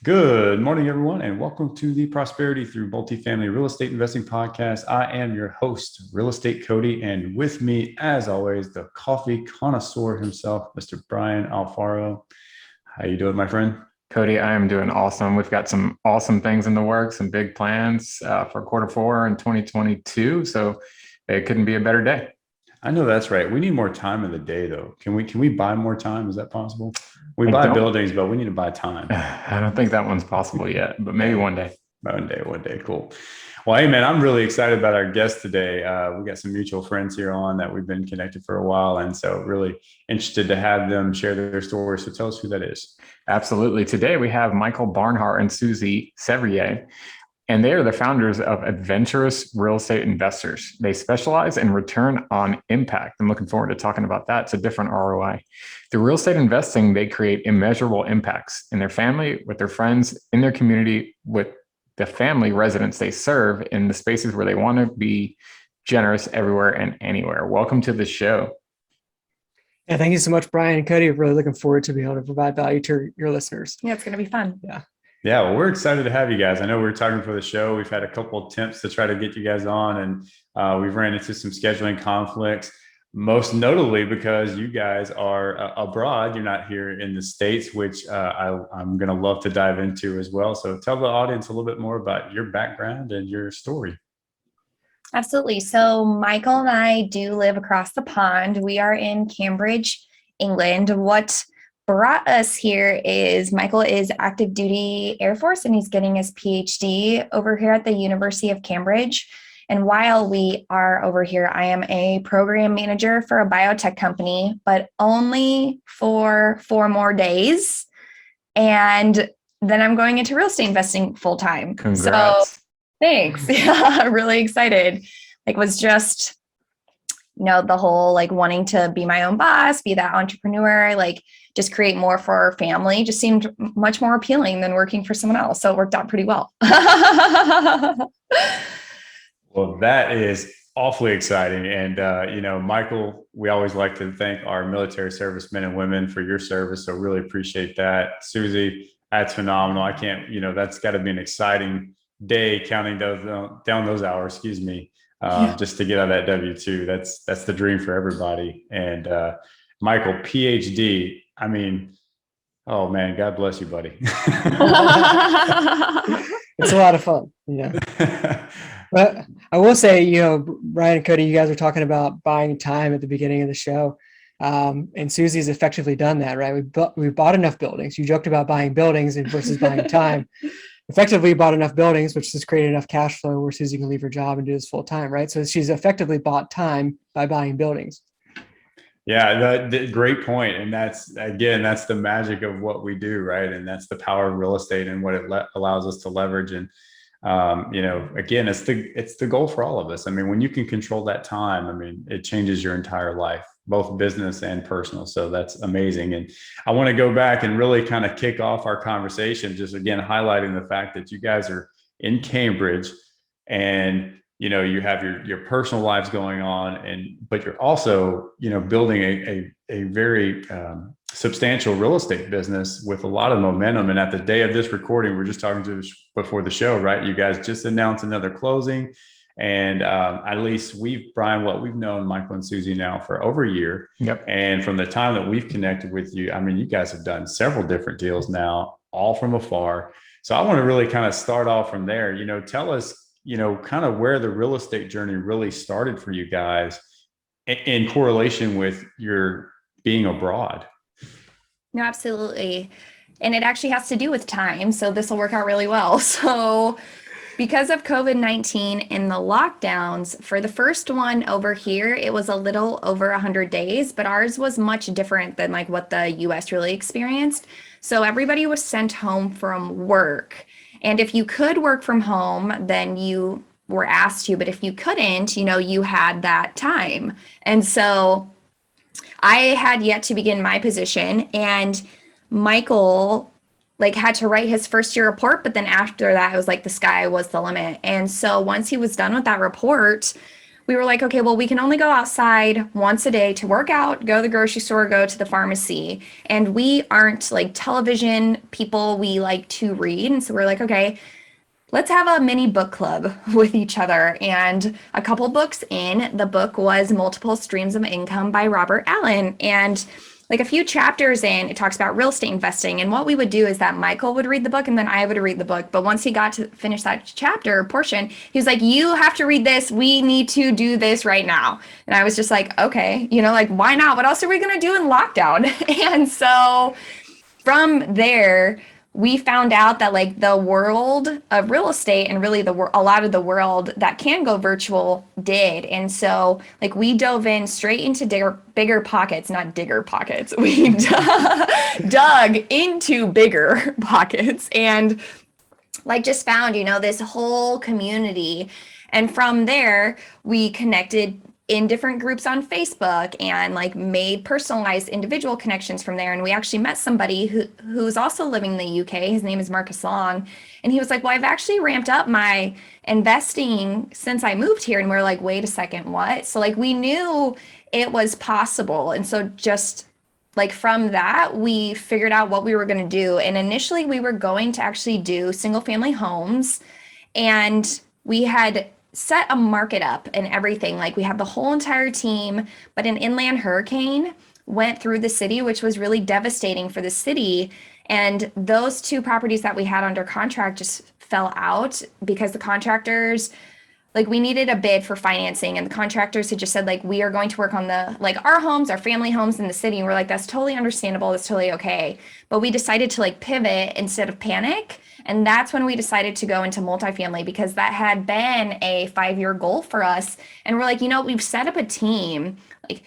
Good morning, everyone, and welcome to the Prosperity Through Multifamily Real Estate Investing Podcast. I am your host, Real Estate Cody, and with me, as always, the coffee connoisseur himself, Mr. Brian Alfaro. How you doing, my friend? Cody, I am doing awesome. We've got some awesome things in the works, some big plans for quarter 4 in 2022. So it couldn't be a better day. I know that's right. We need more time in the day, though. Can we buy more time? Is that possible? We I buy don't, buildings, but we need to buy time. I don't think that one's possible yet, but maybe one day. One day, cool. Well, hey man, I'm really excited about our guest today. We got some mutual friends here on that we've been connected for a while, and so really interested to have them share their story. So tell us who that is. Absolutely. Today we have Michael Barnhart and Suzy Sevier, and they are the founders of Adventurous Real Estate Investors. They specialize in return on impact. I'm looking forward to talking about that. It's a different ROI. Through real estate investing, they create immeasurable impacts in their family, with their friends, in their community, with the family residents they serve, in the spaces where they want to be generous everywhere and anywhere. Welcome to the show. Yeah, thank you so much, Brian and Cody. Really looking forward to being able to provide value to your listeners. Yeah, it's going to be fun. Yeah, well, we're excited to have you guys. I know we were talking for the show. We've had a couple attempts to try to get you guys on, and we've ran into some scheduling conflicts, most notably because you guys are abroad. You're not here in the States, which I'm going to love to dive into as well. So tell the audience a little bit more about your background and your story. Absolutely. So Michael and I do live across the pond. We are in Cambridge, England. What brought us here is Michael is active duty Air Force, and he's getting his PhD over here at the University of Cambridge. And while we are over here, I am a program manager for a biotech company, but only for 4 more days. And then I'm going into real estate investing full time. Congrats. So thanks. Yeah, really excited. Was just, the whole wanting to be my own boss, be that entrepreneur, just create more for our family just seemed much more appealing than working for someone else. So it worked out pretty well. Well, that is awfully exciting. And, Michael, we always like to thank our military servicemen and women for your service. So really appreciate that. Suzy, that's phenomenal. I can't, that's got to be an exciting day counting down those hours, just to get out of that W-2. That's the dream for everybody. And Michael, PhD, I mean, oh man, God bless you, buddy. It's a lot of fun. But I will say, Brian and Cody, you guys were talking about buying time at the beginning of the show. And Suzy's effectively done that, right? We bought enough buildings. You joked about buying buildings versus buying time. Effectively bought enough buildings, which has created enough cash flow where Suzy can leave her job and do this full time, right? So she's effectively bought time by buying buildings. Yeah, the great point. And that's the magic of what we do, right? And that's the power of real estate and what it allows us to leverage. And again, it's the goal for all of us. I mean, when you can control that time, I mean, it changes your entire life, both business and personal. So that's amazing. And I want to go back and really kind of kick off our conversation, just again, highlighting the fact that you guys are in Cambridge and, you have your personal lives going on, but you're also, building a very substantial real estate business with a lot of momentum. And at the day of this recording, we're just talking to before the show, right? You guys just announced another closing. And at least Brian, we've known Michael and Suzy now for over a year. Yep. And from the time that we've connected with you, I mean, you guys have done several different deals now, all from afar. So I want to really kind of start off from there. Tell us, kind of where the real estate journey really started for you guys in correlation with your being abroad. No, absolutely. And it actually has to do with time. So this will work out really well. So because of COVID-19 and the lockdowns, for the first one over here, it was a little over 100 days, but ours was much different than what the US really experienced. So everybody was sent home from work. And if you could work from home, then you were asked to, but if you couldn't, you had that time. And so I had yet to begin my position, and Michael had to write his first year report, but then after that, it was the sky was the limit. And so once he was done with that report, we were like, okay, well, we can only go outside once a day to work out, go to the grocery store, go to the pharmacy. And we aren't like television people. We like to read. And so we're like, okay, let's have a mini book club with each other. And a couple books in, the book was Multiple Streams of Income by Robert Allen. And like a few chapters in, it talks about real estate investing. And what we would do is that Michael would read the book and then I would read the book. But once he got to finish that chapter portion, he was like, you have to read this. We need to do this right now. And I was just like, okay, like, why not? What else are we going to do in lockdown? And so from there, we found out that like the world of real estate and really a lot of the world that can go virtual did. And so like we dove in straight into bigger pockets, not digger pockets. We dug into bigger pockets and like just found, this whole community. And from there, we connected in different groups on Facebook and like made personalized individual connections from there. And we actually met somebody who's also living in the UK. His name is Marcus Long. And he was like, well, I've actually ramped up my investing since I moved here. And we're like, wait a second, what? So like we knew it was possible. And so just like from that, we figured out what we were going to do. And initially we were going to actually do single family homes. And we had set a market up and everything. Like we had the whole entire team, but an inland hurricane went through the city, which was really devastating for the city. And those two properties that we had under contract just fell out because the contractors, like we needed a bid for financing and the contractors had just said like, we are going to work on our homes, our family homes in the city. And we're like, that's totally understandable. That's totally okay. But we decided to like pivot instead of panic. And that's when we decided to go into multifamily because that had been a 5-year goal for us. And we're like, we've set up a team. Like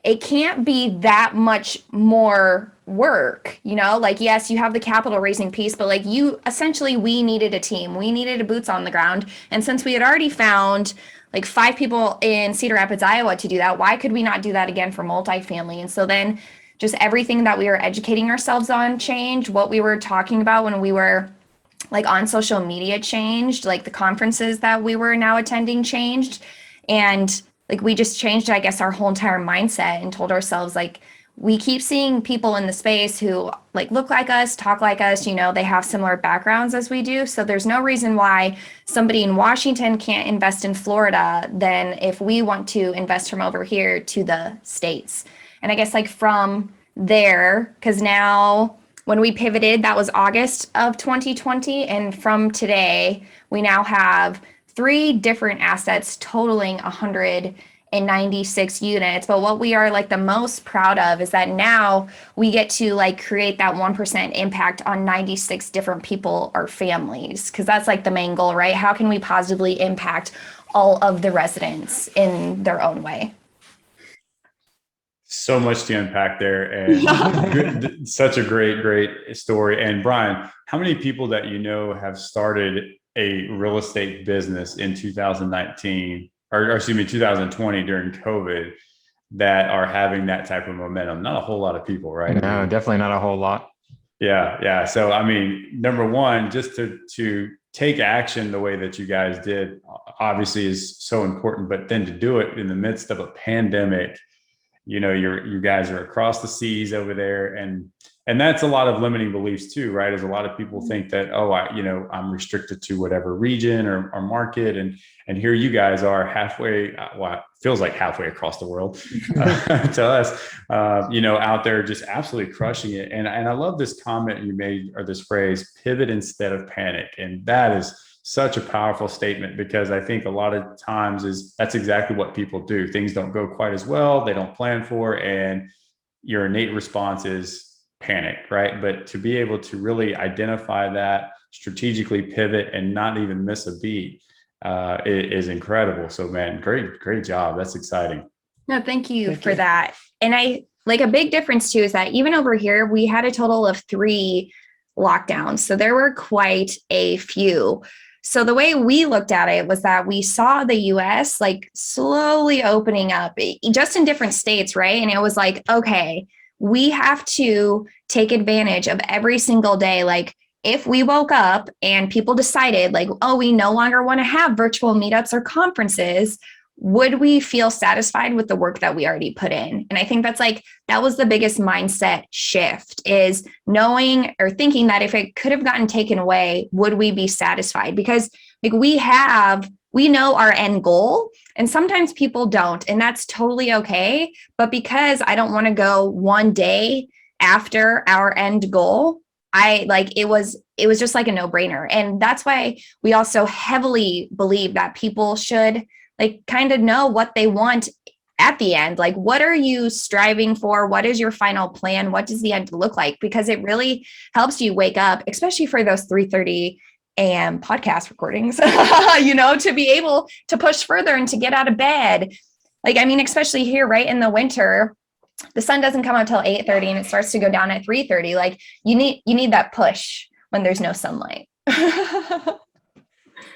it can't be that much more work, like, yes, you have the capital raising piece, but like we needed a team. We needed a boots on the ground. And since we had already found like 5 people in Cedar Rapids, Iowa to do that, why could we not do that again for multifamily? And so then just everything that we were educating ourselves on changed. What we were talking about when we were like on social media changed, like the conferences that we were now attending changed. And like, we just changed, I guess, our whole entire mindset and told ourselves like, we keep seeing people in the space who like look like us, talk like us, they have similar backgrounds as we do. So there's no reason why somebody in Washington can't invest in Florida than if we want to invest from over here to the States. And I guess like from there, because now when we pivoted, that was August of 2020. And from today, we now have 3 different assets totaling 196 units. But what we are like the most proud of is that now we get to like create that 1% impact on 96 different people or families. Because that's like the main goal, right? How can we positively impact all of the residents in their own way? So much to unpack there, and such a great story. And Brian, how many people that have started a real estate business in 2019, or excuse me, 2020 during COVID, that are having that type of momentum? Not a whole lot of people, right? No, definitely not a whole lot. Yeah. So, I mean, number one, just to take action the way that you guys did, obviously is so important, but then to do it in the midst of a pandemic, you guys are across the seas over there, and that's a lot of limiting beliefs too, right? As a lot of people think that, I'm restricted to whatever region or market, and here you guys are halfway, it feels like halfway across the world to us, out there just absolutely crushing it. And I love this comment you made, or this phrase, pivot instead of panic, and that is such a powerful statement, because I think a lot of times that's exactly what people do. Things don't go quite as well, they don't plan for, and your innate response is panic, right? But to be able to really identify that, strategically pivot, and not even miss a beat is incredible. So man, great job. That's exciting. No, thank you for that. And I like a big difference too is that even over here, we had a total of 3 lockdowns. So there were quite a few. So the way we looked at it was that we saw the US like slowly opening up just in different states, right? And it was like, okay, we have to take advantage of every single day. Like if we woke up and people decided like, oh, we no longer want to have virtual meetups or conferences, would we feel satisfied with the work that we already put in? And I think that was the biggest mindset shift, is knowing or thinking that if it could have gotten taken away, would we be satisfied? Because like we know our end goal, and sometimes people don't, and that's totally okay. But because I don't want to go one day after our end goal, it was just like a no-brainer. And that's why we also heavily believe that people should like kind of know what they want at the end. Like, what are you striving for? What is your final plan? What does the end look like? Because it really helps you wake up, especially for those 3:30 a.m. podcast recordings, to be able to push further and to get out of bed. Like, I mean, especially here, right in the winter, the sun doesn't come out till 8:30 and it starts to go down at 3:30. Like you need that push when there's no sunlight.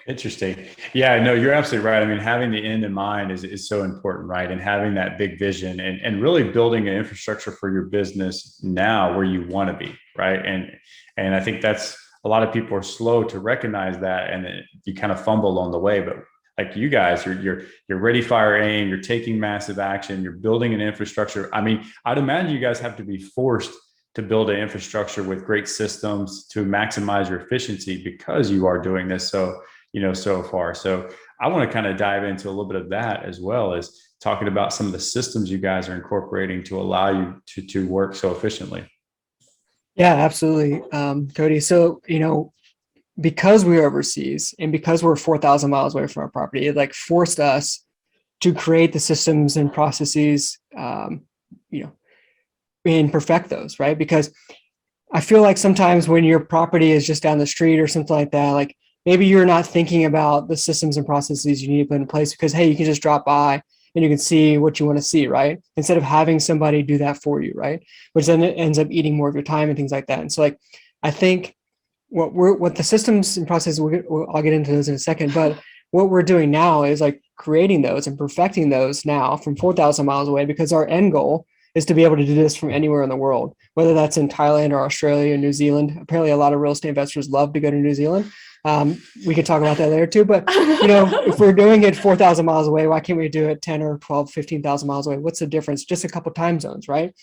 Interesting. Yeah, no, you're absolutely right. I mean, having the end in mind is so important, right? And having that big vision and really building an infrastructure for your business now where you want to be, right? And I think that's, a lot of people are slow to recognize that, and you kind of fumble along the way. But like you guys, you're ready, fire, aim, you're taking massive action, you're building an infrastructure. I mean, I'd imagine you guys have to be forced to build an infrastructure with great systems to maximize your efficiency because you are doing this so far. So I want to kind of dive into a little bit of that, as well as talking about some of the systems you guys are incorporating to allow you to work so efficiently. Yeah, absolutely. Cody. So, because we were overseas and because we're 4,000 miles away from our property, it like forced us to create the systems and processes, and perfect those, right? Because I feel like sometimes when your property is just down the street or something like that, like maybe you're not thinking about the systems and processes you need to put in place because, hey, you can just drop by and you can see what you want to see, right? Instead of having somebody do that for you, right? Which then it ends up eating more of your time and things like that. And so like, I think what the systems and processes, I'll get into those in a second, but what we're doing now is like creating those and perfecting those now from 4,000 miles away, because our end goal is to be able to do this from anywhere in the world, whether that's in Thailand or Australia or New Zealand. Apparently a lot of real estate investors love to go to New Zealand. We could talk about that later too, but if we're doing it 4,000 miles away, why can't we do it 10 or 12, 15,000 miles away? What's the difference? Just a couple time zones, right?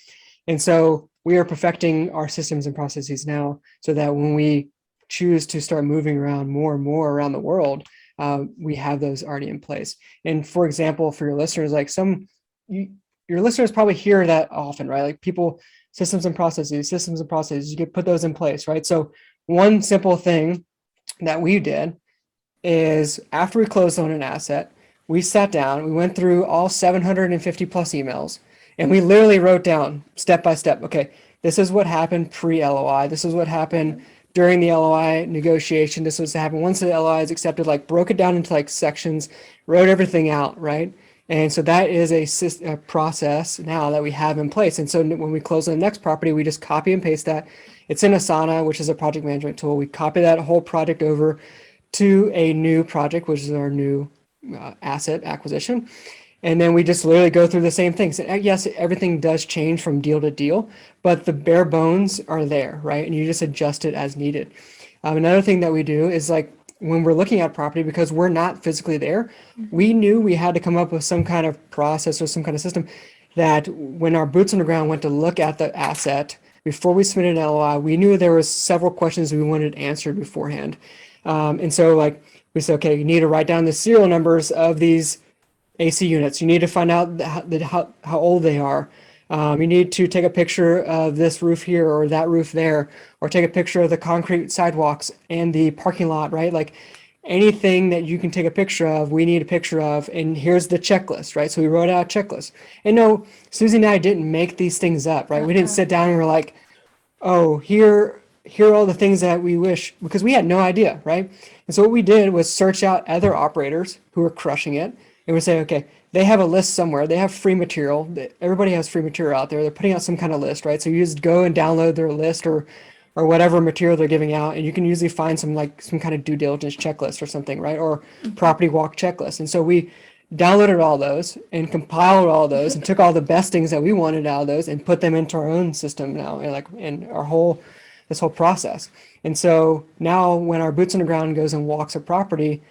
And so we are perfecting our systems and processes now so that when we choose to start moving around more and more around the world, we have those already in place. And for example, for your listeners, like your listeners probably hear that often, right? Like people, systems and processes, you could put those in place, right? So one simple thing that we did is after we closed on an asset, we sat down, we went through all 750 plus emails, and we literally wrote down step by step, okay, this is what happened pre-LOI. This is what happened during the LOI negotiation. This was what happened once the LOI is accepted, like broke it down into like sections, wrote everything out, right? And so that is a process now that we have in place. And so when we close on the next property, we just copy and paste that. It's in Asana, which is a project management tool. We copy that whole project over to a new project, which is our new asset acquisition. And then we just literally go through the same things. And yes, everything does change from deal to deal, but the bare bones are there, right? And you just adjust it as needed. Another thing that we do is like when we're looking at property, because we're not physically there, we knew we had to come up with some kind of process or some kind of system that when our boots on the ground went to look at the asset before we submitted an LOI, we knew there was several questions we wanted answered beforehand. And so like we said, okay, you need to write down the serial numbers of these AC units. You need to find out how old they are. You need to take a picture of this roof here or that roof there, or take a picture of the concrete sidewalks and the parking lot, right? Like anything that you can take a picture of, we need a picture of, and here's the checklist, right? So we wrote out a checklist. And no, Suzy and I didn't make these things up, right? We didn't sit down and we're like, oh, here are all the things that we wish, because we had no idea, right? And so what we did was search out other operators who were crushing it, and we say, okay, they have a list somewhere. They have free material. Everybody has free material out there. They're putting out some kind of list, right? So you just go and download their list or whatever material they're giving out, and you can usually find some kind of due diligence checklist or something, right? Or property walk checklist. And so we downloaded all those and compiled all those and took all the best things that we wanted out of those and put them into our own system now, and like in our this whole process. And so now when our boots on the ground goes and walks a property,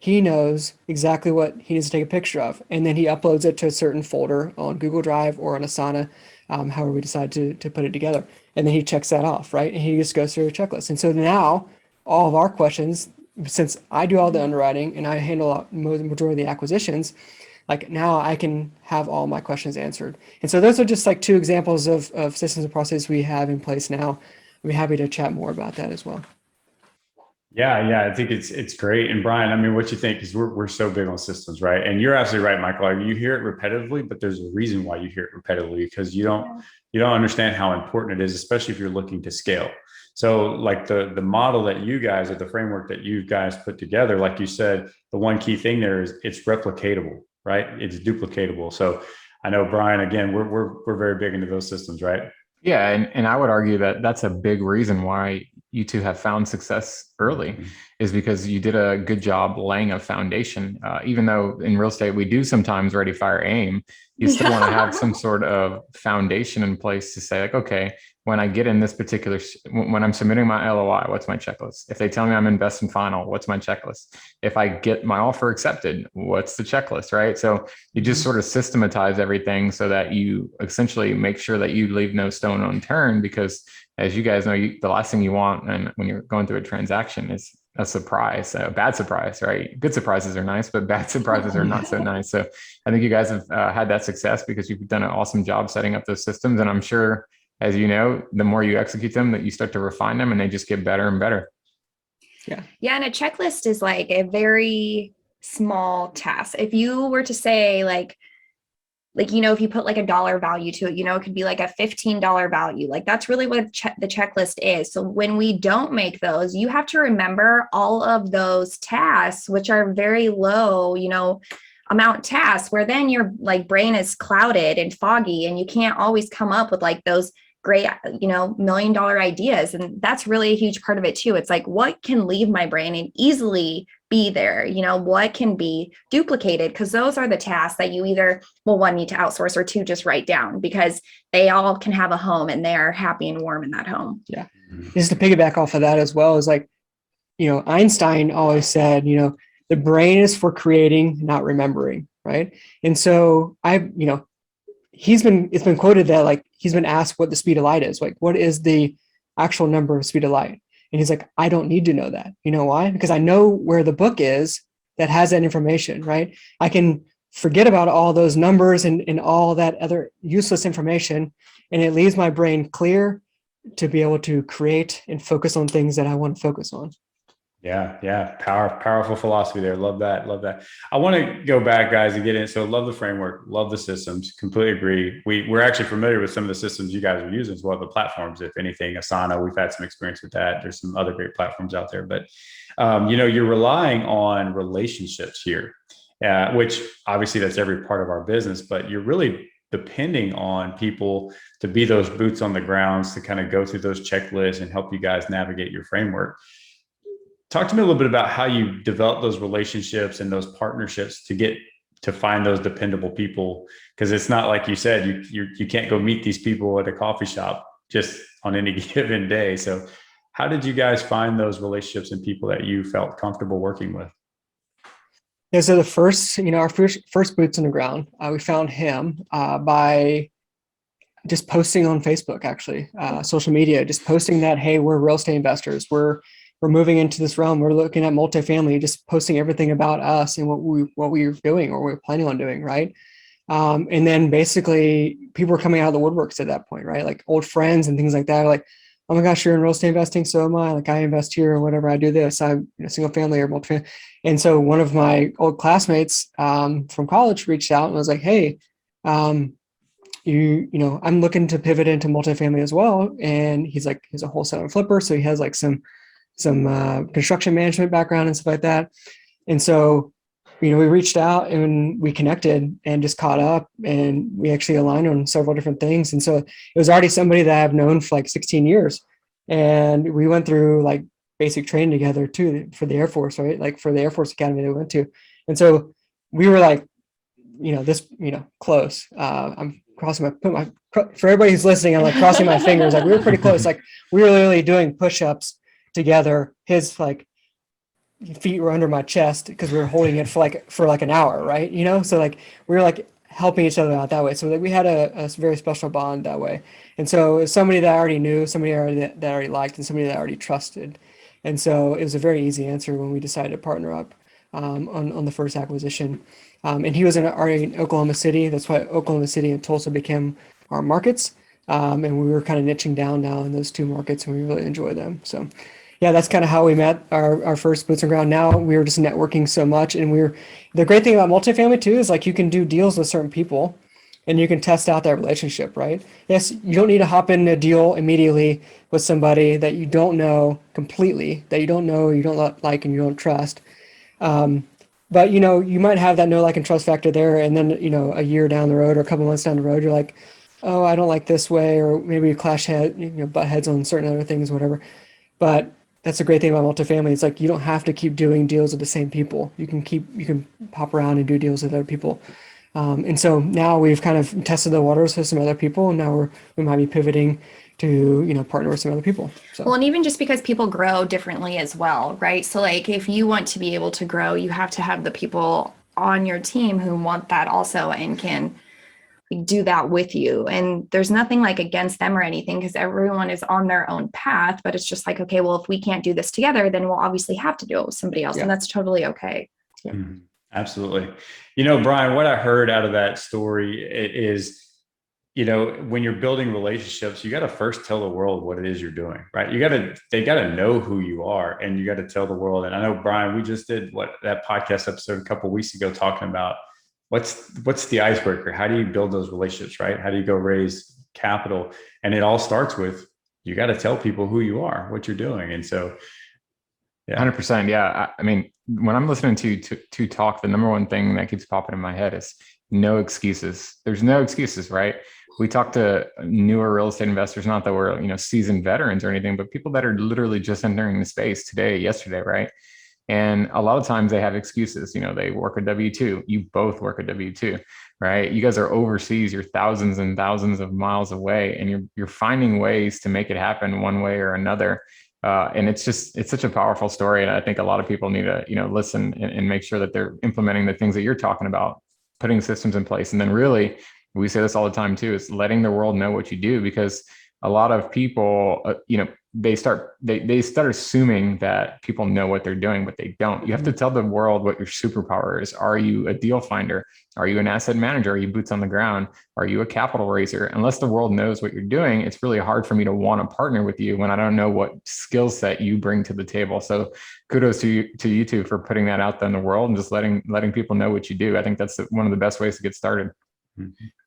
he knows exactly what he needs to take a picture of, and then he uploads it to a certain folder on Google Drive or on Asana, however we decide to put it together. And then he checks that off, right? And he just goes through a checklist. And so now all of our questions, since I do all the underwriting and I handle the majority of the acquisitions, like now I can have all my questions answered. And so those are just like two examples of systems and processes we have in place now. I'd be happy to chat more about that as well. Yeah, I think it's great. And Brian, I mean, what you think? Because we're so big on systems, right? And you're absolutely right, Michael. Like, you hear it repetitively, but there's a reason why you hear it repetitively, because you don't understand how important it is, especially if you're looking to scale. So like the model that you guys, or the framework that you guys put together, like you said, the one key thing there is it's replicatable, right? It's duplicatable. So I know, Brian, again, we're very big into those systems, right? Yeah, and I would argue that that's a big reason why you two have found success early, is because you did a good job laying a foundation. Even though in real estate we do sometimes ready, fire, aim, you still want to have some sort of foundation in place to say, like, okay, when I get in this particular, when I'm submitting my LOI, what's my checklist? If they tell me I'm investing final, what's my checklist? If I get my offer accepted, what's the checklist, right? So you just sort of systematize everything so that you essentially make sure that you leave no stone unturned, because as you guys know, the last thing you want, and when you're going through a transaction, is a surprise, a bad surprise, right? Good surprises are nice, but bad surprises are not so nice. So I think you guys have had that success because you've done an awesome job setting up those systems. And I'm sure, as you know, the more you execute them, that you start to refine them and they just get better and better. Yeah. And a checklist is like a very small task. If you were to say like, if you put like a dollar value to it, it could be like a $15 value. Like that's really what the checklist is. So when we don't make those, you have to remember all of those tasks, which are very low, amount tasks, where then your like brain is clouded and foggy and you can't always come up with like those great, $1 million ideas. And that's really a huge part of it too. It's like, what can leave my brain and easily be there? What can be duplicated? Because those are the tasks that you either, one, need to outsource, or two, just write down, because they all can have a home and they are happy and warm in that home. Yeah. Just to piggyback off of that as well, is like, Einstein always said, the brain is for creating, not remembering. Right. And so it's been quoted that like he's been asked what the speed of light is, like what is the actual number of speed of light, and he's like, I don't need to know that. You know why? Because I know where the book is that has that information, right? I can forget about all those numbers and all that other useless information, and it leaves my brain clear to be able to create and focus on things that I want to focus on. Yeah. Powerful philosophy there. Love that. I want to go back, guys, and get in. So love the framework, love the systems, completely agree. We're actually familiar with some of the systems you guys are using as well, the platforms, if anything. Asana, we've had some experience with that. There's some other great platforms out there, but you're relying on relationships here, which obviously that's every part of our business, but you're really depending on people to be those boots on the grounds to kind of go through those checklists and help you guys navigate your framework. Talk to me a little bit about how you develop those relationships and those partnerships to find those dependable people, because it's not like you said, you can't go meet these people at a coffee shop just on any given day. So how did you guys find those relationships and people that you felt comfortable working with? Yeah, so the first, our first boots on the ground, we found him by just posting on Facebook, actually, social media, just posting that, hey, we're real estate investors. We're moving into this realm. We're looking at multifamily, just posting everything about us and what we were doing or we're planning on doing, right? And then basically people were coming out of the woodworks at that point, right? Like old friends and things like that. Like, oh my gosh, you're in real estate investing, so am I. Like I invest here or whatever. I do this. I'm single family or multifamily. And so one of my old classmates from college reached out and was like, hey, I'm looking to pivot into multifamily as well. And he's a wholesaler and flipper, so he has like some construction management background and stuff like that. And so, we reached out and we connected and just caught up, and we actually aligned on several different things. And so it was already somebody that I've known for like 16 years. And we went through like basic training together too, for the Air Force, right? Like for the Air Force Academy that we went to. And so we were like, close. I'm crossing for everybody who's listening, I'm like crossing my fingers. Like we were pretty close. Like we were literally doing push-ups together. His like feet were under my chest because we were holding it for like an hour, right? So like we were like helping each other out that way. So like we had a very special bond that way. And so it was somebody that I already knew, that I already liked, and somebody that I already trusted. And so it was a very easy answer when we decided to partner up on the first acquisition. And he was already in Oklahoma City. That's why Oklahoma City and Tulsa became our markets. And we were kind of niching down now in those two markets, and we really enjoy them. So yeah, that's kind of how we met our first boots on ground. Now we were just networking so much, and the great thing about multifamily too is like you can do deals with certain people and you can test out that relationship, right? Yes, you don't need to hop in a deal immediately with somebody that you don't know completely, that you don't know, you don't like, and you don't trust. But you might have that know, like, and trust factor there, and then a year down the road or a couple months down the road, you're like, oh, I don't like this way, or maybe you butt heads on certain other things, whatever. But that's the great thing about multifamily. It's like you don't have to keep doing deals with the same people. You can pop around and do deals with other people. And so now we've kind of tested the waters with some other people, and now we might be pivoting to partner with some other people. So. Well, and even just because people grow differently as well, right? So like if you want to be able to grow, you have to have the people on your team who want that also and can do that with you. And there's nothing like against them or anything, because everyone is on their own path, but it's just like, okay, well, if we can't do this together, then we'll obviously have to do it with somebody else. Yeah. And that's totally okay. Yeah. Mm-hmm. Absolutely. Brian, what I heard out of that story is, when you're building relationships, you got to first tell the world what it is you're doing, right? They got to know who you are, and you got to tell the world. And I know, Brian, we just did that podcast episode a couple of weeks ago talking about what's the icebreaker? How do you build those relationships, right? How do you go raise capital? And it all starts with, you got to tell people who you are, what you're doing. And so, yeah. 100%. Yeah. I mean, when I'm listening to talk, the number one thing that keeps popping in my head is no excuses. There's no excuses, right? We talk to newer real estate investors, not that we're, seasoned veterans or anything, but people that are literally just entering the space yesterday, right? And a lot of times they have excuses. They work a W-2. You both work a W-2, right? You guys are overseas. You're thousands and thousands of miles away, and you're finding ways to make it happen one way or another. And it's such a powerful story. And I think a lot of people need to, listen and make sure that they're implementing the things that you're talking about, putting systems in place. And then really, we say this all the time too, is letting the world know what you do, because a lot of people, they start assuming that people know what they're doing, but they don't. You have to tell the world what your superpower is. Are you a deal finder? Are you an asset manager? Are you boots on the ground? Are you a capital raiser? Unless the world knows what you're doing, it's really hard for me to want to partner with you when I don't know what skill set you bring to the table. So kudos to you two for putting that out there in the world and just letting people know what you do. I think that's one of the best ways to get started.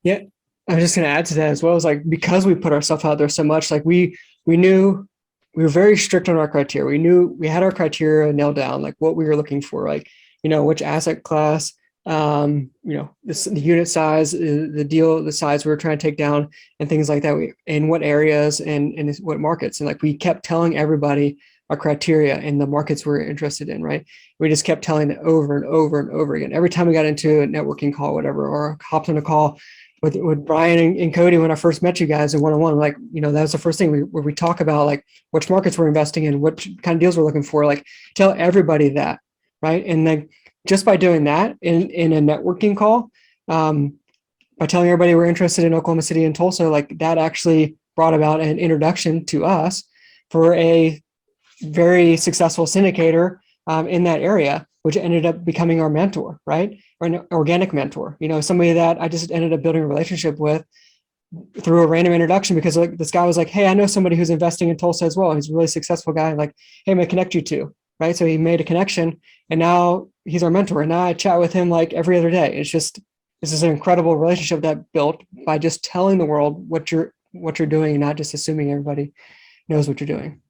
Yeah. I was just going to add to that as well. Is like, because we put ourselves out there so much, like we knew we were very strict on our criteria. We knew we had our criteria nailed down, like what we were looking for, like, which asset class, the unit size, the deal, the size we were trying to take down, and things like that. In what areas and what markets. And like, we kept telling everybody our criteria and the markets we're interested in, right? We just kept telling it over and over and over again. Every time we got into a networking call, whatever, or hopped on a call with Brian and Cody when I first met you guys in one-on-one, like, that was the first thing where we talk about, like, which markets we're investing in, what kind of deals we're looking for, like, tell everybody that, right? And then just by doing that in a networking call, by telling everybody we're interested in Oklahoma City and Tulsa, like, that actually brought about an introduction to us for a very successful syndicator in that area, which ended up becoming our mentor, right? Or an organic mentor, somebody that I just ended up building a relationship with through a random introduction, because like this guy was like, hey, I know somebody who's investing in Tulsa as well. He's a really successful guy. Like, hey, I'm gonna connect you to, right? So he made a connection, and now he's our mentor. And now I chat with him like every other day. This is an incredible relationship that built by just telling the world what you're doing, and not just assuming everybody knows what you're doing.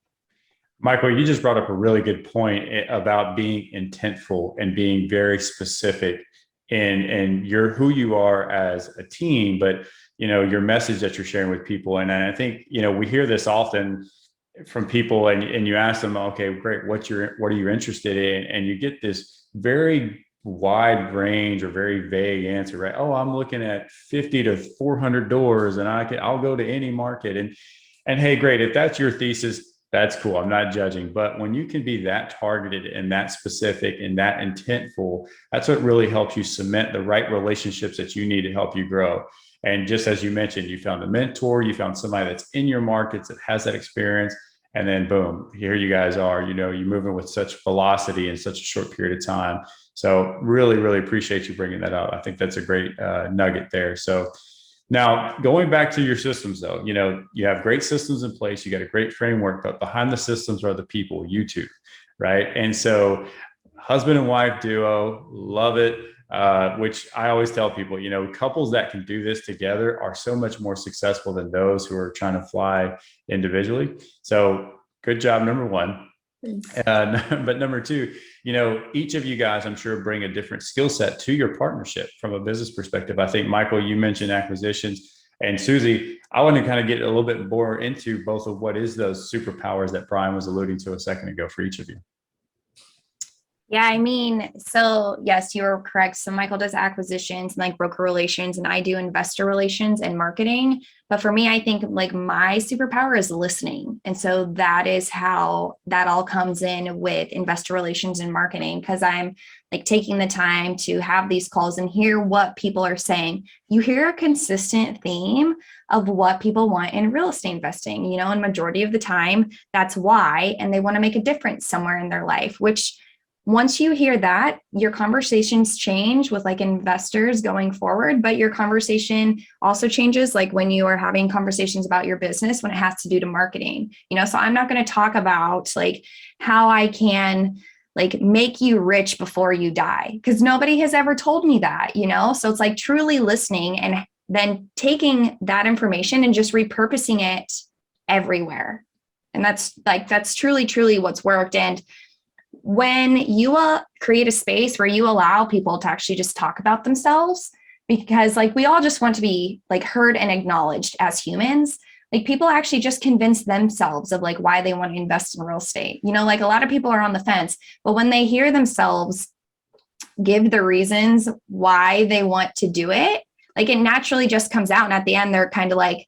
Michael, you just brought up a really good point about being intentful and being very specific in who you are as a team, but your message that you're sharing with people. And I think we hear this often from people, and you ask them, okay, great, what are you interested in? And you get this very wide range or very vague answer, right? Oh, I'm looking at 50 to 400 doors, and I'll go to any market. And hey, great, if that's your thesis, That's cool. I'm not judging, but when you can be that targeted and that specific and that intentful, that's what really helps you cement the right relationships that you need to help you grow. And just as you mentioned, you found a mentor, you found somebody that's in your markets that has that experience. And then boom, here you guys are, you're moving with such velocity in such a short period of time. So really, really appreciate you bringing that up. I think that's a great nugget there. So now going back to your systems though, you have great systems in place, you got a great framework, but behind the systems are the people, you two, right? And so husband and wife duo, love it. Which I always tell people, couples that can do this together are so much more successful than those who are trying to fly individually. So good job, number one. But number two, each of you guys, I'm sure, bring a different skill set to your partnership from a business perspective. I think, Michael, you mentioned acquisitions. And Suzy, I want to kind of get a little bit more into both of what is those superpowers that Brian was alluding to a second ago for each of you. Yeah, I mean, so yes, you're correct. So Michael does acquisitions and like broker relations, and I do investor relations and marketing. But for me, I think like my superpower is listening. And so that is how that all comes in with investor relations and marketing, because I'm like taking the time to have these calls and hear what people are saying. You hear a consistent theme of what people want in real estate investing, and majority of the time that's why, and they want to make a difference somewhere in their life, which once you hear that, your conversations change with like investors going forward, but your conversation also changes like when you are having conversations about your business when it has to do to marketing, so I'm not going to talk about like how I can like make you rich before you die, because nobody has ever told me that, so it's like truly listening and then taking that information and just repurposing it everywhere. And that's truly what's worked. And when you create a space where you allow people to actually just talk about themselves, because like we all just want to be like heard and acknowledged as humans, like people actually just convince themselves of like why they want to invest in real estate. Like a lot of people are on the fence, but when they hear themselves give the reasons why they want to do it, like it naturally just comes out. And at the end, they're kind of like,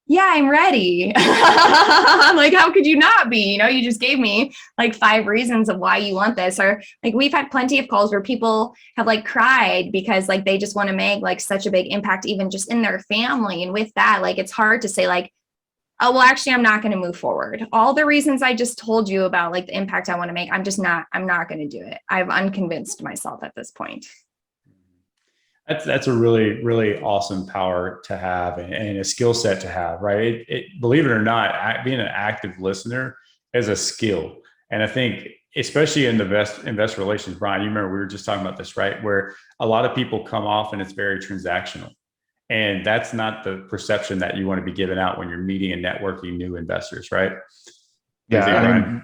yeah, I'm ready. I'm like, how could you not be? You just gave me like 5 reasons of why you want this. Or like we've had plenty of calls where people have like cried because like they just want to make like such a big impact, even just in their family. And with that, like it's hard to say like, oh, well, actually, I'm not going to move forward. All the reasons I just told you about like the impact I want to make, I'm not going to do it. I've unconvinced myself at this point. That's a really, really awesome power to have and a skill set to have, right? Believe it or not, being an active listener is a skill. And I think, especially in the investor relations, Brian, you remember we were just talking about this, right? Where a lot of people come off and it's very transactional. And that's not the perception that you want to be giving out when you're meeting and networking new investors, right? Yeah,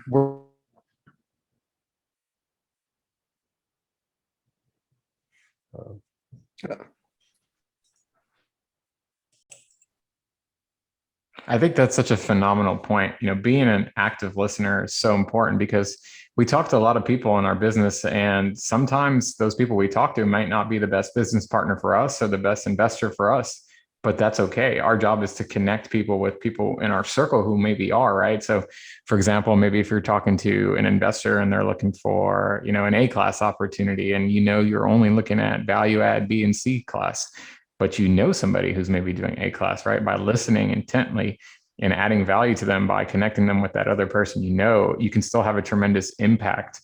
I think that's such a phenomenal point. Being an active listener is so important because we talk to a lot of people in our business, and sometimes those people we talk to might not be the best business partner for us or the best investor for us, but that's okay. Our job is to connect people with people in our circle who maybe are, right? So for example, maybe if you're talking to an investor and they're looking for, an A-class opportunity, and you're only looking at value add B and C class, but somebody who's maybe doing A-class, right? By listening intently and adding value to them by connecting them with that other person, you can still have a tremendous impact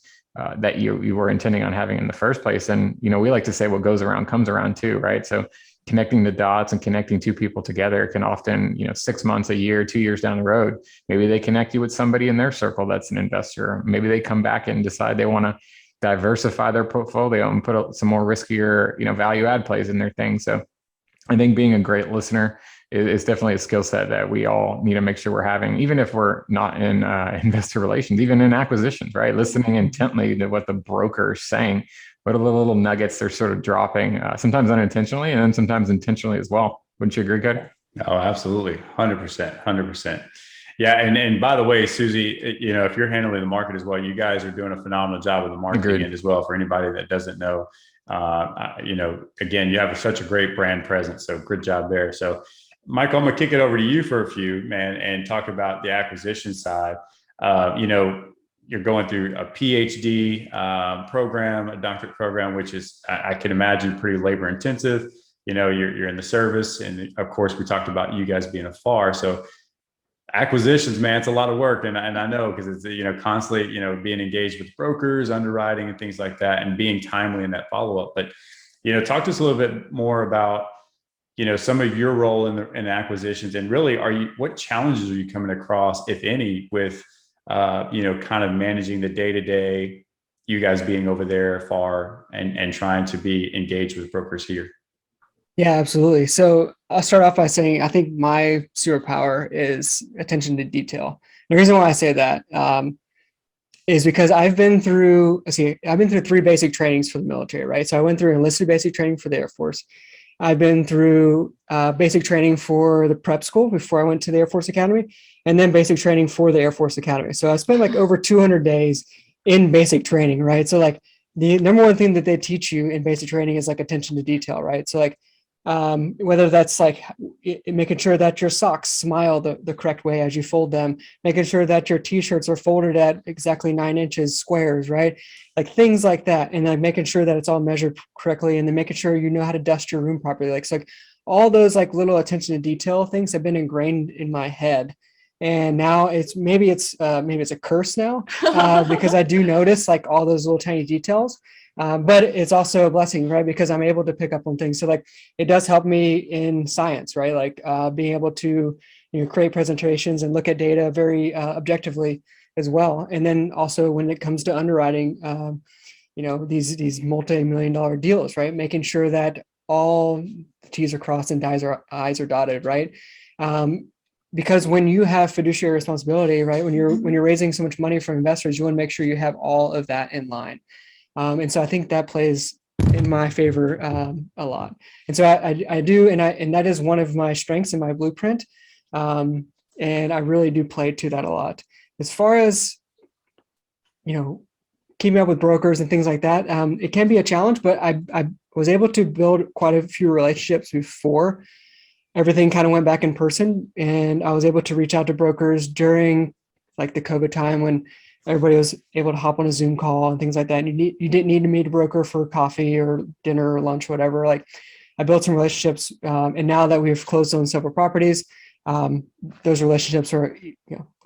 that you were intending on having in the first place. And, we like to say what goes around comes around too, right? So connecting the dots and connecting two people together can often, 6 months, a year, 2 years down the road, maybe they connect you with somebody in their circle that's an investor. Maybe they come back and decide they want to diversify their portfolio and put some more riskier, value add plays in their thing. So I think being a great listener is definitely a skill set that we all need to make sure we're having, even if we're not in investor relations, even in acquisitions, right? Listening intently to what the broker is saying, what are the little nuggets they're sort of dropping, sometimes unintentionally and then sometimes intentionally as well. Wouldn't you agree, Cody? Oh, absolutely. 100%. Yeah. And by the way, Suzy, if you're handling the market as well, you guys are doing a phenomenal job with the marketing end as well. For anybody that doesn't know, again, you have such a great brand presence. So good job there. So Michael, I'm gonna kick it over to you for a few, man, and talk about the acquisition side. You know, you're going through a PhD program, a doctorate program, which is, I can imagine, pretty labor intensive. You know, you're in the service, and of course, we talked about you guys being afar. So acquisitions, man, it's a lot of work, and I know, because it's, you know, constantly, you know, being engaged with brokers, underwriting, and things like that, and being timely in that follow up. But, you know, talk to us a little bit more about, you know, some of your role in acquisitions, and really, what challenges are you coming across, if any, with you know, kind of managing the day to day, you guys being over there far, and trying to be engaged with brokers here. Yeah, absolutely. So I'll start off by saying I think my superpower is attention to detail. The reason why I say that is because I've been through 3 basic trainings for the military, right? So I went through enlisted basic training for the Air Force. I've been through basic training for the prep school before I went to the Air Force Academy, and then basic training for the Air Force Academy. So I spent like over 200 days in basic training, right? So like the number one thing that they teach you in basic training is like attention to detail, right? So like whether that's like making sure that your socks smile the correct way as you fold them, making sure that your t-shirts are folded at exactly 9 inches squares, right? Like things like that. And then making sure that it's all measured correctly, and then making sure you know how to dust your room properly. Like, so like all those like little attention to detail things have been ingrained in my head. And now it's maybe it's a curse now because I do notice like all those little tiny details. But it's also a blessing, right? Because I'm able to pick up on things. So like it does help me in science, right? Like being able to, you know, create presentations and look at data very objectively as well. And then also when it comes to underwriting, you know, these multi-million-dollar deals, right? Making sure that all T's are crossed and I's are dotted, right? Because when you have fiduciary responsibility, right? When you're raising so much money from investors, you want to make sure you have all of that in line. And so I think that plays in my favor a lot. And so I do, and that is one of my strengths in my blueprint. And I really do play to that a lot. As far as, you know, keeping up with brokers and things like that, it can be a challenge, but I was able to build quite a few relationships before everything kind of went back in person. And I was able to reach out to brokers during like the COVID time when everybody was able to hop on a Zoom call and things like that. And you didn't need to meet a broker for coffee or dinner or lunch, or whatever. Like I built some relationships, and now that we've closed on several properties, those relationships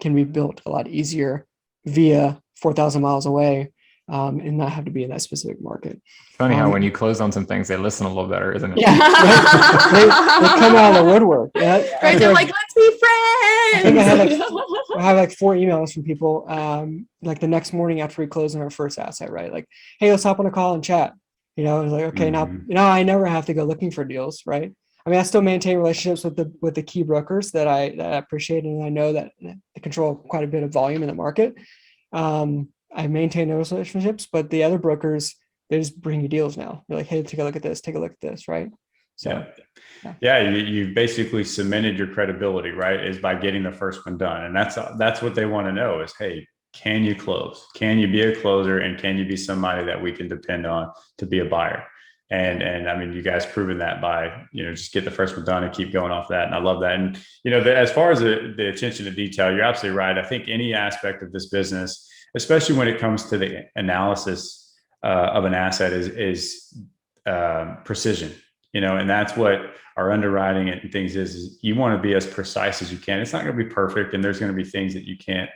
can be built a lot easier via 4,000 miles away, and not have to be in that specific market. Funny how when you close on some things, they listen a little better, isn't it? Yeah, right? they come out of the woodwork. Yeah, right, they're like, let's be friends. I think I have like 4 emails from people like the next morning after we close on our first asset, right? Like, hey, let's hop on a call and chat. You know, it's like, okay, now I never have to go looking for deals, right? I mean, I still maintain relationships with the key brokers that I appreciate, and I know that they control quite a bit of volume in the market. I maintain those relationships, but the other brokers, they just bring you deals now. You're like, hey, take a look at this, right? So, you basically cemented your credibility, right? Is by getting the first one done, and that's what they want to know is, hey, can you close? Can you be a closer, and can you be somebody that we can depend on to be a buyer? And I mean, you guys proven that by, you know, just get the first one done and keep going off that. And I love that. And, you know, as far as the attention to detail, you're absolutely right. I think any aspect of this business, especially when it comes to the analysis of an asset, is precision, you know, and that's what our underwriting and things is you want to be as precise as you can. It's not going to be perfect, and there's going to be things that you can't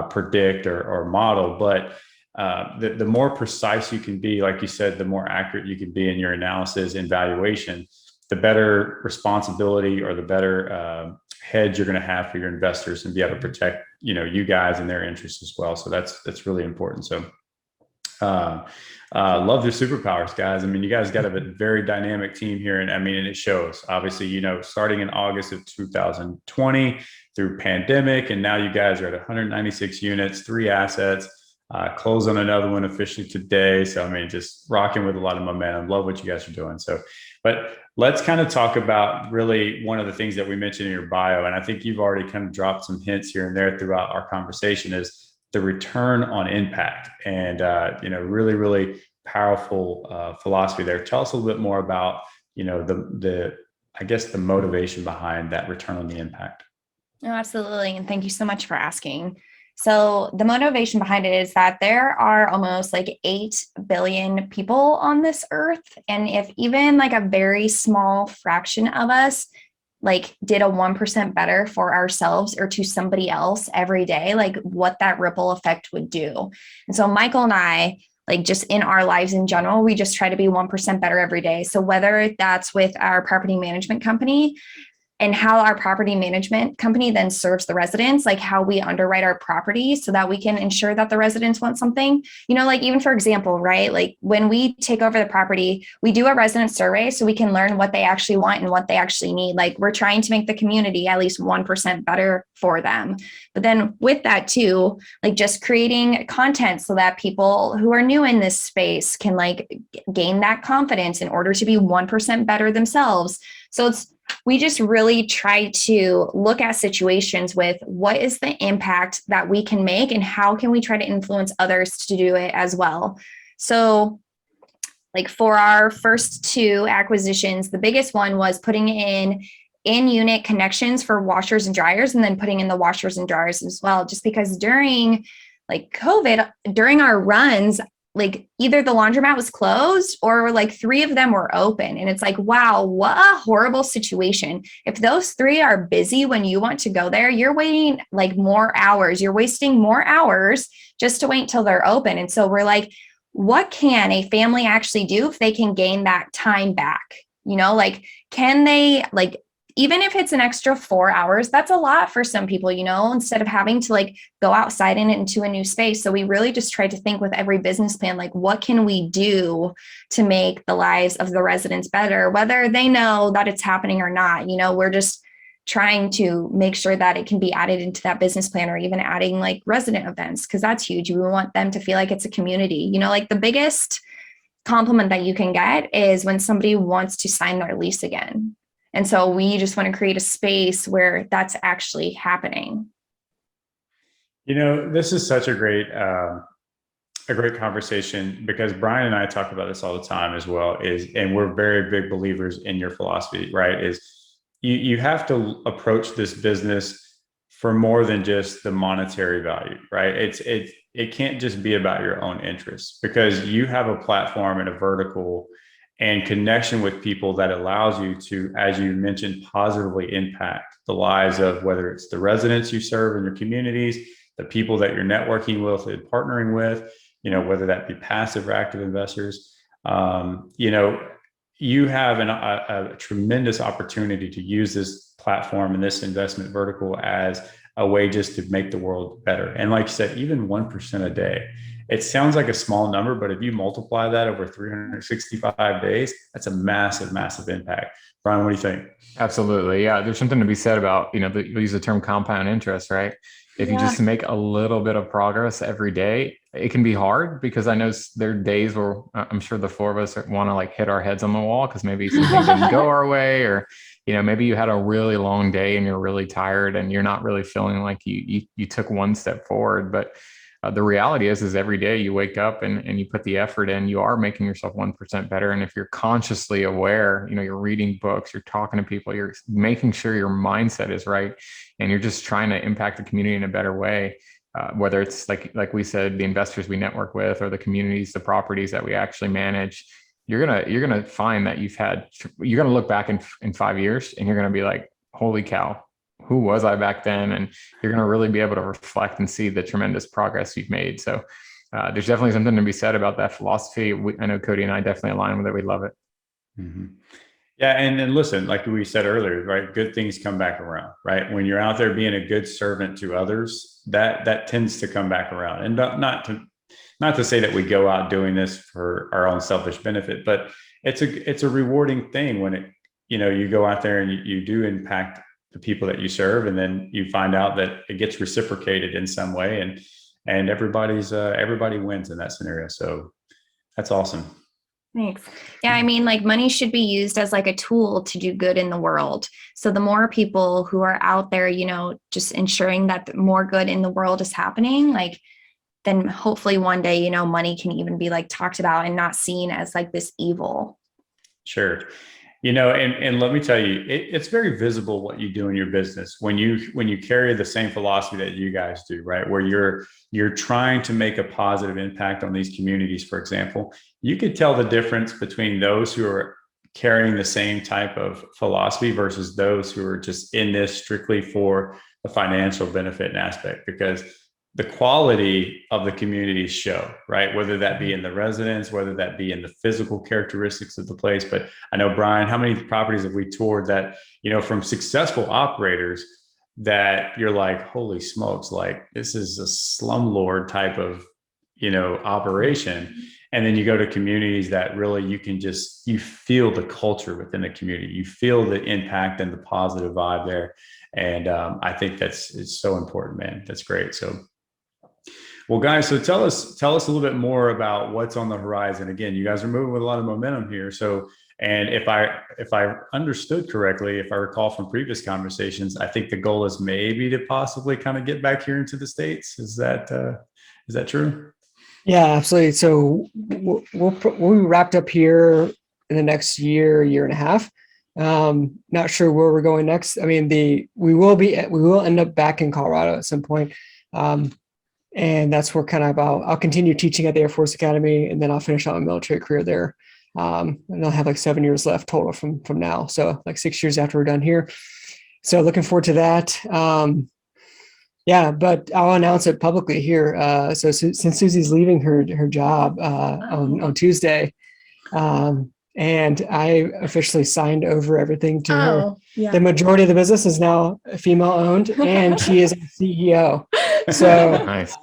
predict or model, but the more precise you can be, like you said, the more accurate you can be in your analysis and valuation, the better responsibility or the better hedge you're going to have for your investors and be able to protect, you know, you guys and their interests as well. So that's really important. So love your superpowers, guys. I mean, you guys got a very dynamic team here, and I mean, and it shows. Obviously, you know, starting in August of 2020 through pandemic, and now you guys are at 196 units, 3 assets. Close on another one officially today. So, I mean, just rocking with a lot of momentum. Love what you guys are doing. So, but let's kind of talk about really one of the things that we mentioned in your bio. And I think you've already kind of dropped some hints here and there throughout our conversation is the return on impact. And, you know, really, really powerful philosophy there. Tell us a little bit more about, you know, the I guess, the motivation behind that return on the impact? No, absolutely. And thank you so much for asking. So the motivation behind it is that there are almost like 8 billion people on this earth. And if even like a very small fraction of us like did a 1% better for ourselves or to somebody else every day, like what that ripple effect would do. And so Michael and I, like just in our lives in general, we just try to be 1% better every day. So whether that's with our property management company, and how our property management company then serves the residents, like how we underwrite our property so that we can ensure that the residents want something, like even for example, right? Like when we take over the property, we do a resident survey so we can learn what they actually want and what they actually need. Like we're trying to make the community at least 1% better for them. But then with that too, like just creating content so that people who are new in this space can like gain that confidence in order to be 1% better themselves. So we just really try to look at situations with what is the impact that we can make and how can we try to influence others to do it as well. So like for our first 2 acquisitions, the biggest one was putting in-unit connections for washers and dryers, and then putting in the washers and dryers as well, just because during like COVID, during our runs, like either the laundromat was closed or like 3 of them were open. And it's like, wow, what a horrible situation. If those 3 are busy when you want to go there, you're waiting like more hours. You're wasting more hours just to wait till they're open. And so we're like, what can a family actually do if they can gain that time back? Like, can they like, even if it's an extra 4 hours, that's a lot for some people, instead of having to like go outside and into a new space. So we really just try to think with every business plan, like what can we do to make the lives of the residents better, whether they know that it's happening or not. We're just trying to make sure that it can be added into that business plan, or even adding like resident events, because that's huge. We want them to feel like it's a community. Like the biggest compliment that you can get is when somebody wants to sign their lease again. And so we just want to create a space where that's actually happening. This is such a great conversation, because Brian and I talk about this all the time as well, and we're very big believers in your philosophy, right? Is you have to approach this business for more than just the monetary value, right? It can't just be about your own interests, because you have a platform and a vertical and connection with people that allows you to, as you mentioned, positively impact the lives of, whether it's the residents you serve in your communities, the people that you're networking with and partnering with, whether that be passive or active investors. You have a tremendous opportunity to use this platform and this investment vertical as a way just to make the world better. And like you said, even 1% a day, it sounds like a small number, but if you multiply that over 365 days, that's a massive, massive impact. Brian, what do you think? Absolutely. Yeah. There's something to be said about, we use the term compound interest, right? If you just make a little bit of progress every day, it can be hard, because I know there are days where I'm sure the 4 of us want to like hit our heads on the wall because maybe something didn't go our way, or, maybe you had a really long day and you're really tired and you're not really feeling like you took one step forward. But the reality is every day you wake up and you put the effort in, you are making yourself 1% better. And if you're consciously aware, you're reading books, you're talking to people, you're making sure your mindset is right, and you're just trying to impact the community in a better way, whether it's like we said, the investors we network with, or the communities, the properties that we actually manage, you're gonna find that you're gonna look back in 5 years and you're gonna be like, holy cow, who was I back then? And you're going to really be able to reflect and see the tremendous progress you've made. So there's definitely something to be said about that philosophy. I know Cody and I definitely align with it. We love it. Mm-hmm. Yeah. And listen, like we said earlier, right? Good things come back around, right? When you're out there being a good servant to others, that tends to come back around. And not to say that we go out doing this for our own selfish benefit, but it's a rewarding thing when you go out there and you do impact the people that you serve, and then you find out that it gets reciprocated in some way, and everybody wins in that scenario. So that's awesome. Thanks. Yeah, I mean, like money should be used as like a tool to do good in the world. So the more people who are out there, just ensuring that more good in the world is happening, like then hopefully one day, money can even be like talked about and not seen as like this evil. Sure. And let me tell you, it's very visible what you do in your business when you carry the same philosophy that you guys do, right? Where you're trying to make a positive impact on these communities, for example. You could tell the difference between those who are carrying the same type of philosophy versus those who are just in this strictly for the financial benefit and aspect, because the quality of the communities show, right? Whether that be in the residents, whether that be in the physical characteristics of the place. But I know, Brian, how many properties have we toured that, from successful operators that you're like, holy smokes, like this is a slumlord type of, operation. And then you go to communities that really you feel the culture within the community, you feel the impact and the positive vibe there. And I think it's so important, man. That's great. So, well, guys, so tell us a little bit more about what's on the horizon. Again, you guys are moving with a lot of momentum here. So, and if I understood correctly, if I recall from previous conversations, I think the goal is maybe to possibly kind of get back here into the States. Is that true? Yeah, absolutely. So we'll be wrapped up here in the next year and a half. Not sure where we're going next. I mean, we will end up back in Colorado at some point. And that's where kind of I'll continue teaching at the Air Force Academy, and then I'll finish out my military career there. And I'll have like 7 years left total from now. So like 6 years after we're done here. So looking forward to that. Yeah, but I'll announce it publicly here. So since Suzy's leaving her job on Tuesday, and I officially signed over everything to her. Yeah. The majority of the business is now female owned, and she is a CEO. So nice.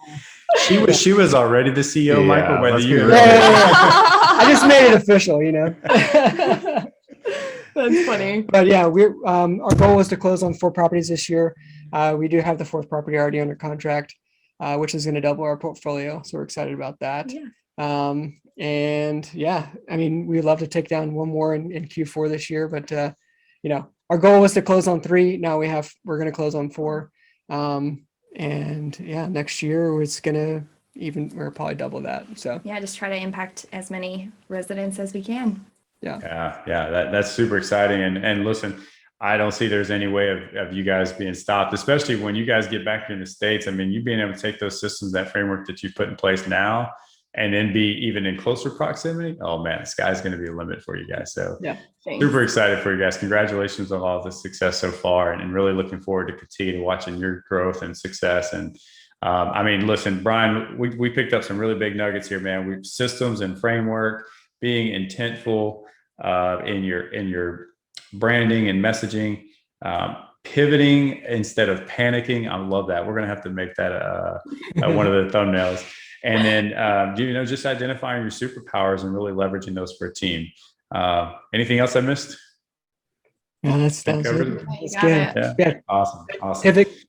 She was already the CEO, Michael. Whether you, I just made it official, That's funny. But yeah, our goal is to close on 4 properties this year. We do have the 4th property already under contract, which is going to double our portfolio. So we're excited about that. Yeah. And yeah, I mean, we'd love to take down one more in Q4 this year, but our goal was to close on 3. Now we're going to close on 4. And yeah, next year we're probably double that. So yeah, just try to impact as many residents as we can. Yeah. That's super exciting. And listen, I don't see there's any way of you guys being stopped, especially when you guys get back here in the States. I mean, you being able to take those systems, that framework that you put in place now, and then be even in closer proximity. Oh man, the sky's going to be a limit for you guys. So yeah, super excited for you guys. Congratulations on all of the success so far, and really looking forward to continue to watching your growth and success. And I mean, listen, Brian, we picked up some really big nuggets here, man. We've systems and framework, being intentful in your branding and messaging, pivoting instead of panicking. I love that. We're going to have to make that one of the thumbnails. And then, just identifying your superpowers and really leveraging those for a team. Anything else I missed? Yeah, that's good. Yeah. Awesome.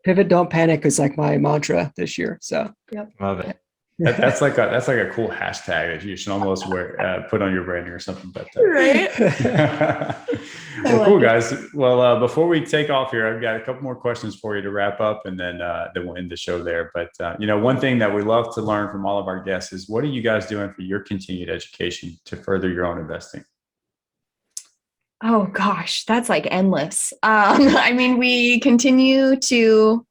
Pivot, don't panic is like my mantra this year. So love it. That's like a cool hashtag that you should almost put on your branding or something. But right. Well, cool, guys. Well, before we take off here, I've got a couple more questions for you to wrap up, and then we'll end the show there. But one thing that we love to learn from all of our guests is, what are you guys doing for your continued education to further your own investing? Oh gosh, that's like endless. I mean, we continue to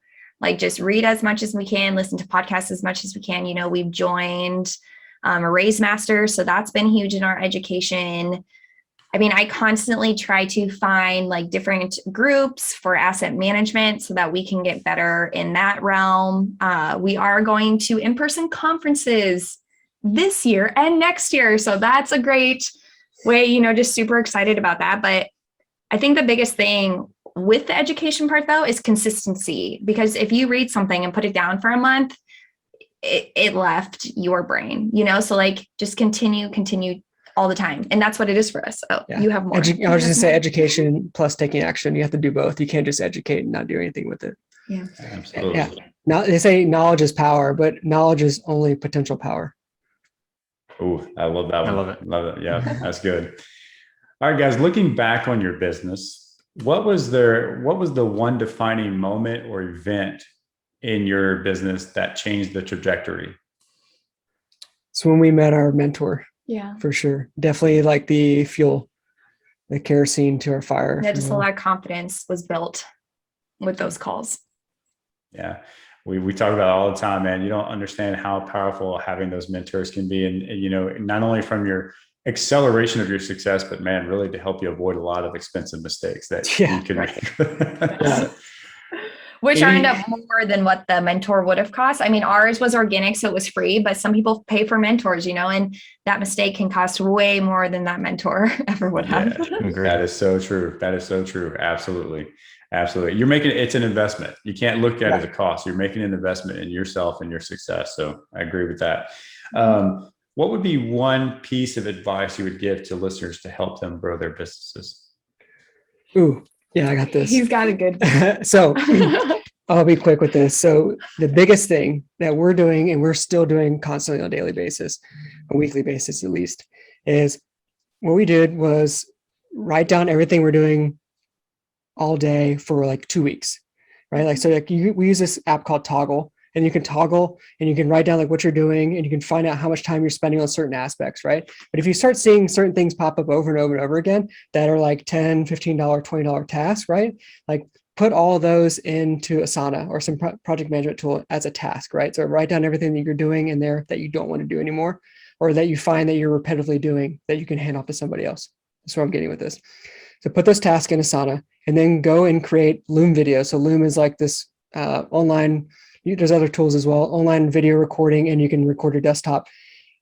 just read as much as we can, listen to podcasts as much as we can. We've joined a Raise Master, so that's been huge in our education. I mean, I constantly try to find different groups for asset management so that we can get better in that realm. We are going to in-person conferences this year and next year, so that's a great way, just super excited about that. But I think the biggest thing with the education part though is consistency, because if you read something and put it down for a month, it left your brain, so just continue all the time. And that's what it is for us. Oh, yeah. You have more. I was just going to say education plus taking action. You have to do both. You can't just educate and not do anything with it. Yeah, absolutely. Yeah. Now they say knowledge is power, but knowledge is only potential power. Oh, I love that one. I love it. Love it. Yeah, that's good. All right, guys, looking back on your business, what was the one defining moment or event in your business that changed the trajectory? So when we met our mentor. Yeah, for sure. Definitely the fuel. the kerosene to our fire. Yeah, just a lot of confidence was built with those calls. Yeah. We talk about it all the time, man. You don't understand how powerful having those mentors can be. And not only from your acceleration of your success, but man, really to help you avoid a lot of expensive mistakes that you can make. Yeah. Which earned up more than what the mentor would have cost. I mean, ours was organic, so it was free, but some people pay for mentors, and that mistake can cost way more than that mentor ever would have. Yeah, that is so true. That is so true. Absolutely. Absolutely. It's an investment. You can't look at it as a cost. You're making an investment in yourself and your success. So I agree with that. What would be one piece of advice you would give to listeners to help them grow their businesses? Ooh, yeah, I got this. He's got a good. So I'll be quick with this. So the biggest thing that we're doing, and we're still doing constantly on a daily basis, a weekly basis at least, is what we did was write down everything we're doing all day for like 2 weeks, right? Like, so like we use this app called Toggle, and you can toggle and you can write down like what you're doing, and you can find out how much time you're spending on certain aspects, right? But if you start seeing certain things pop up over and over and over again that are like $10, $15, $20 tasks, right? Like put all of those into Asana or some project management tool as a task, right? So write down everything that you're doing in there that you don't want to do anymore, or that you find that you're repetitively doing that you can hand off to somebody else. That's what I'm getting with this. So put those tasks in Asana, and then go and create Loom video. So Loom is like this online, there's other tools as well, online video recording, and you can record your desktop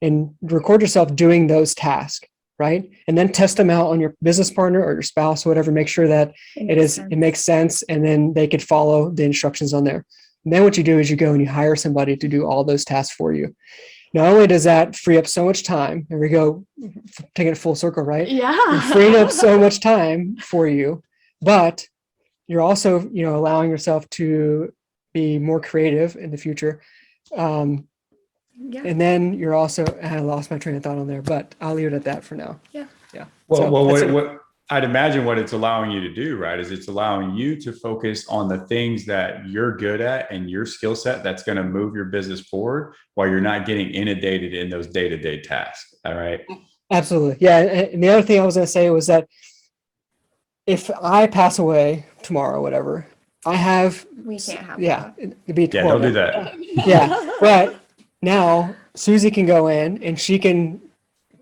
and record yourself doing those tasks, right? And then test them out on your business partner or your spouse, or whatever, make sure that it makes sense, and then they could follow the instructions on there. And then what you do is you go and you hire somebody to do all those tasks for you. Not only does that free up so much time, there we go, taking it full circle, right? Yeah. You're freeing up so much time for you, but you're also, allowing yourself to be more creative in the future. And then you're also, I lost my train of thought on there, but I'll leave it at that for now. Yeah. Well, what I'd imagine what it's allowing you to do, right, is it's allowing you to focus on the things that you're good at and your skill set that's going to move your business forward while you're not getting inundated in those day-to-day tasks. All right. Absolutely. Yeah. And the other thing I was going to say was that if I pass away tomorrow, whatever, we can't have that. It'd be don't do that. Yeah. But now Suzy can go in and she can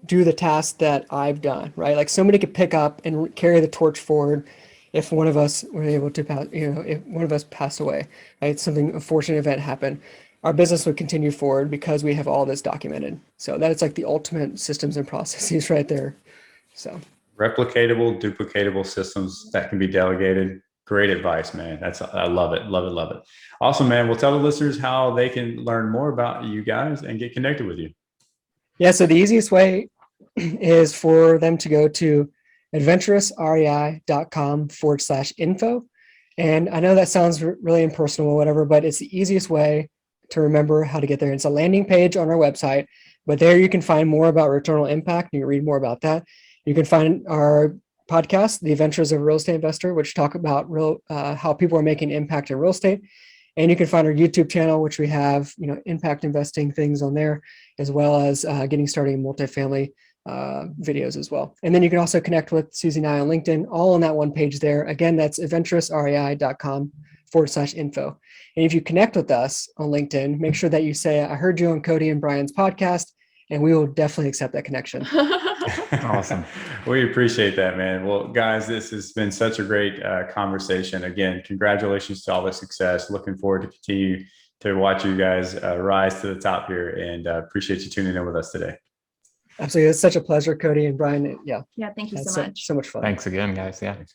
do the task that I've done, right? Like somebody could pick up and carry the torch forward if one of us were able to pass, if one of us passed away, right? Something, a fortunate event happened. Our business would continue forward because we have all this documented. So that's like the ultimate systems and processes right there. So replicatable, duplicatable systems that can be delegated. Great advice, man. I love it. Love it. Love it. Awesome, man. Well, tell the listeners how they can learn more about you guys and get connected with you. Yeah. So the easiest way is for them to go to adventurousrei.com/info. And I know that sounds really impersonal or whatever, but it's the easiest way to remember how to get there. It's a landing page on our website, but there you can find more about return on impact, and you can read more about that. You can find our podcast, The Adventures of a Real Estate Investor, which talk about how people are making impact in real estate. And you can find our YouTube channel, which we have, impact investing things on there, as well as getting started in multifamily videos as well. And then you can also connect with Suzy and I on LinkedIn, all on that one page there. Again, that's adventurousrei.com/info. And if you connect with us on LinkedIn, make sure that you say, I heard you on Cody and Brian's podcast, and we will definitely accept that connection. Awesome. We appreciate that, man. Well, guys, this has been such a great conversation. Again, congratulations to all the success. Looking forward to continue to watch you guys rise to the top here, and appreciate you tuning in with us today. Absolutely. It's such a pleasure, Cody and Brian. Yeah. Yeah. Thank you so much. So much fun. Thanks again, guys. Yeah. Thanks.